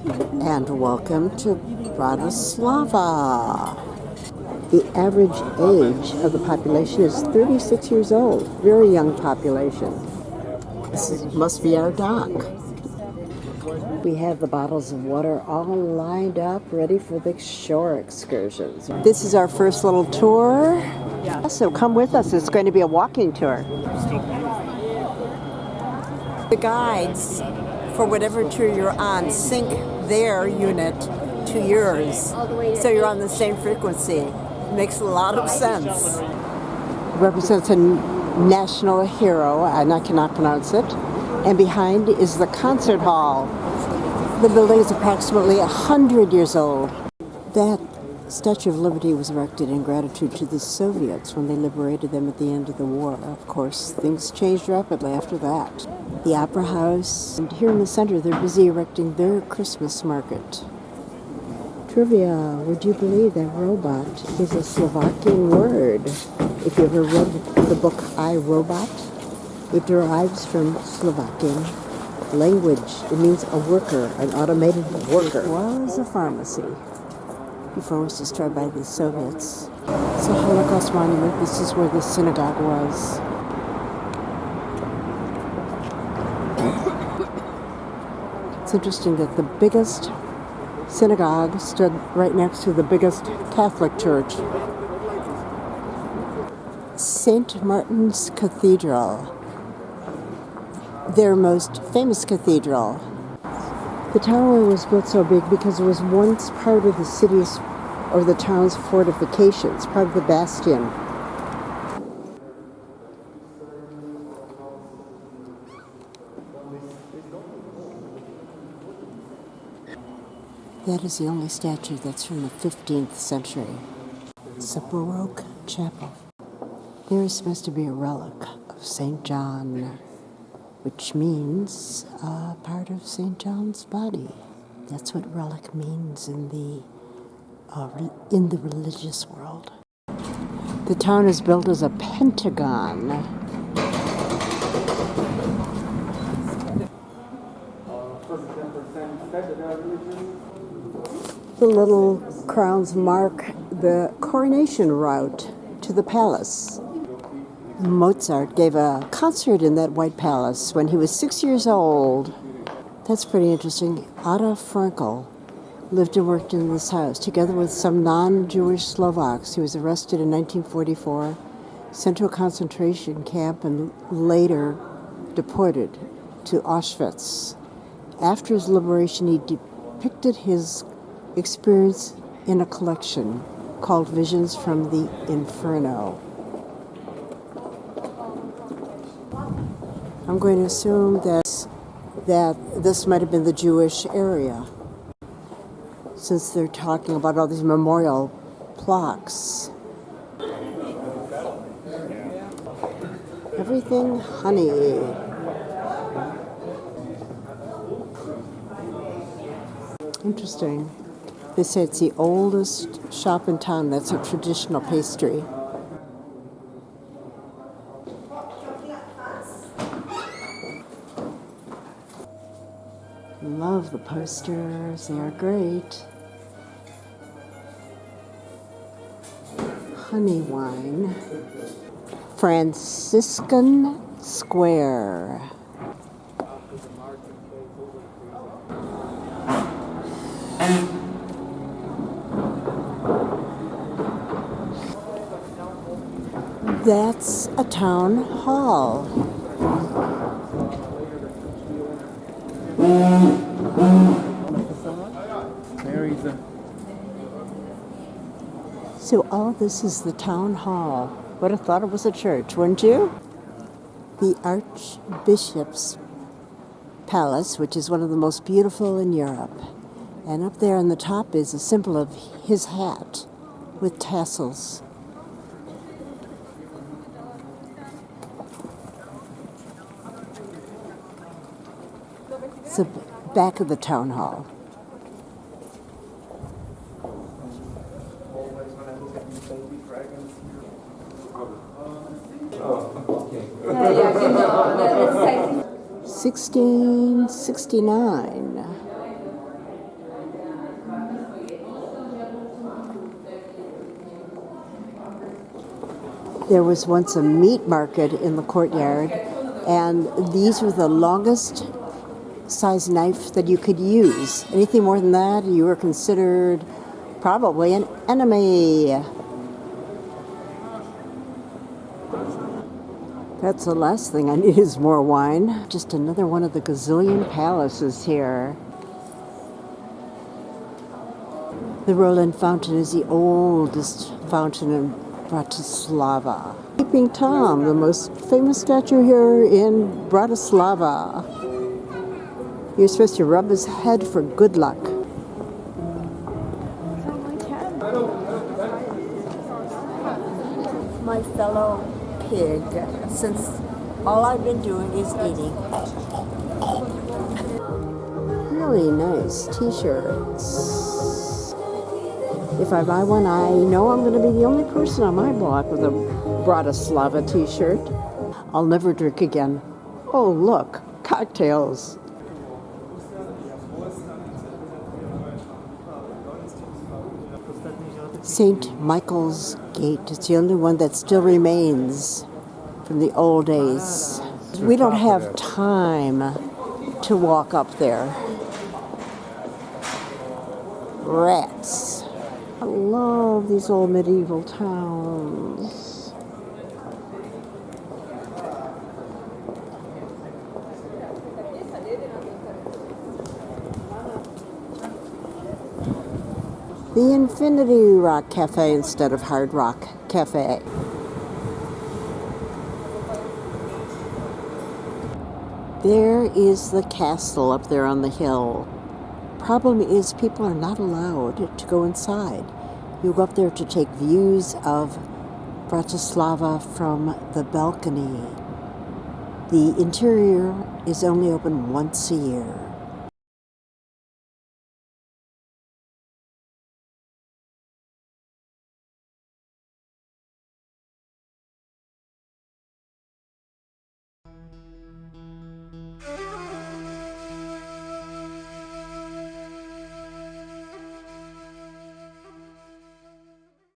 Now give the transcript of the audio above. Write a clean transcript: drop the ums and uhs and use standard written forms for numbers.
And welcome to Bratislava. The average age of the population is 36 years old. Very young population. This must be our dock. We have the bottles of water all lined up, ready for the shore excursions. This is our first little tour. Yeah. So come with us. It's going to be a walking tour. The guides, for whatever tour you're on, sync their unit to yours. So you're on the same frequency. Makes a lot of sense. Represents a national hero, and I cannot pronounce it. And behind is the concert hall. The building is approximately 100 years old. That Statue of Liberty was erected in gratitude to the Soviets when they liberated them at the end of the war. Of course, things changed rapidly after that. The Opera House, and here in the center, they're busy erecting their Christmas market. Trivia, would you believe that robot is a Slovakian word? If you ever read the book I, Robot, it derives from Slovakian language. It means a worker, an automated worker. It was a pharmacy before it was destroyed by the Soviets. It's a Holocaust monument. This is where the synagogue was. It's interesting that the biggest synagogue stood right next to the biggest Catholic church. St. Martin's Cathedral, their most famous cathedral. The tower was built so big because it was once part of the city's or the town's fortifications, part of the bastion. That is the only statue that's from the 15th century. It's a Baroque chapel. There is supposed to be a relic of St. John, which means part of St. John's body. That's what relic means in the religious world. The town is built as a pentagon. The little crowns mark the coronation route to the palace. Mozart gave a concert in that White Palace when he was 6 years old. That's pretty interesting. Ada Frankel lived and worked in this house, together with some non-Jewish Slovaks. He was arrested in 1944, sent to a concentration camp, and later deported to Auschwitz. After his liberation, he depicted his experience in a collection called Visions from the Inferno. I'm going to assume that this might have been the Jewish area, since they're talking about all these memorial plaques. Everything honey. Interesting. They say it's the oldest shop in town that's a traditional pastry. Love the posters, they are great. Honey wine. Franciscan Square. That's a town hall. So all this is the town hall. Would have thought it was a church, wouldn't you? The Archbishop's Palace, which is one of the most beautiful in Europe. And up there on the top is a symbol of his hat with tassels. It's the back of the town hall. $1669. There was once a meat market in the courtyard, and these were the longest size knife that you could use. Anything more than that, you were considered probably an enemy. That's the last thing I need is more wine. Just another one of the gazillion palaces here. The Roland Fountain is the oldest fountain in Bratislava. Peeping Tom, the most famous statue here in Bratislava. You're supposed to rub his head for good luck. My fellow pig, since all I've been doing is eating. Really nice t-shirts. If I buy one, I know I'm going to be the only person on my block with a Bratislava t-shirt. I'll never drink again. Oh, look, cocktails. St. Michael's Gate. It's the only one that still remains from the old days. We don't have time to walk up there. Rats. I love these old medieval towns. The Infinity Rock Cafe instead of Hard Rock Cafe. There is the castle up there on the hill. Problem is, people are not allowed to go inside. You go up there to take views of Bratislava from the balcony. The interior is only open once a year.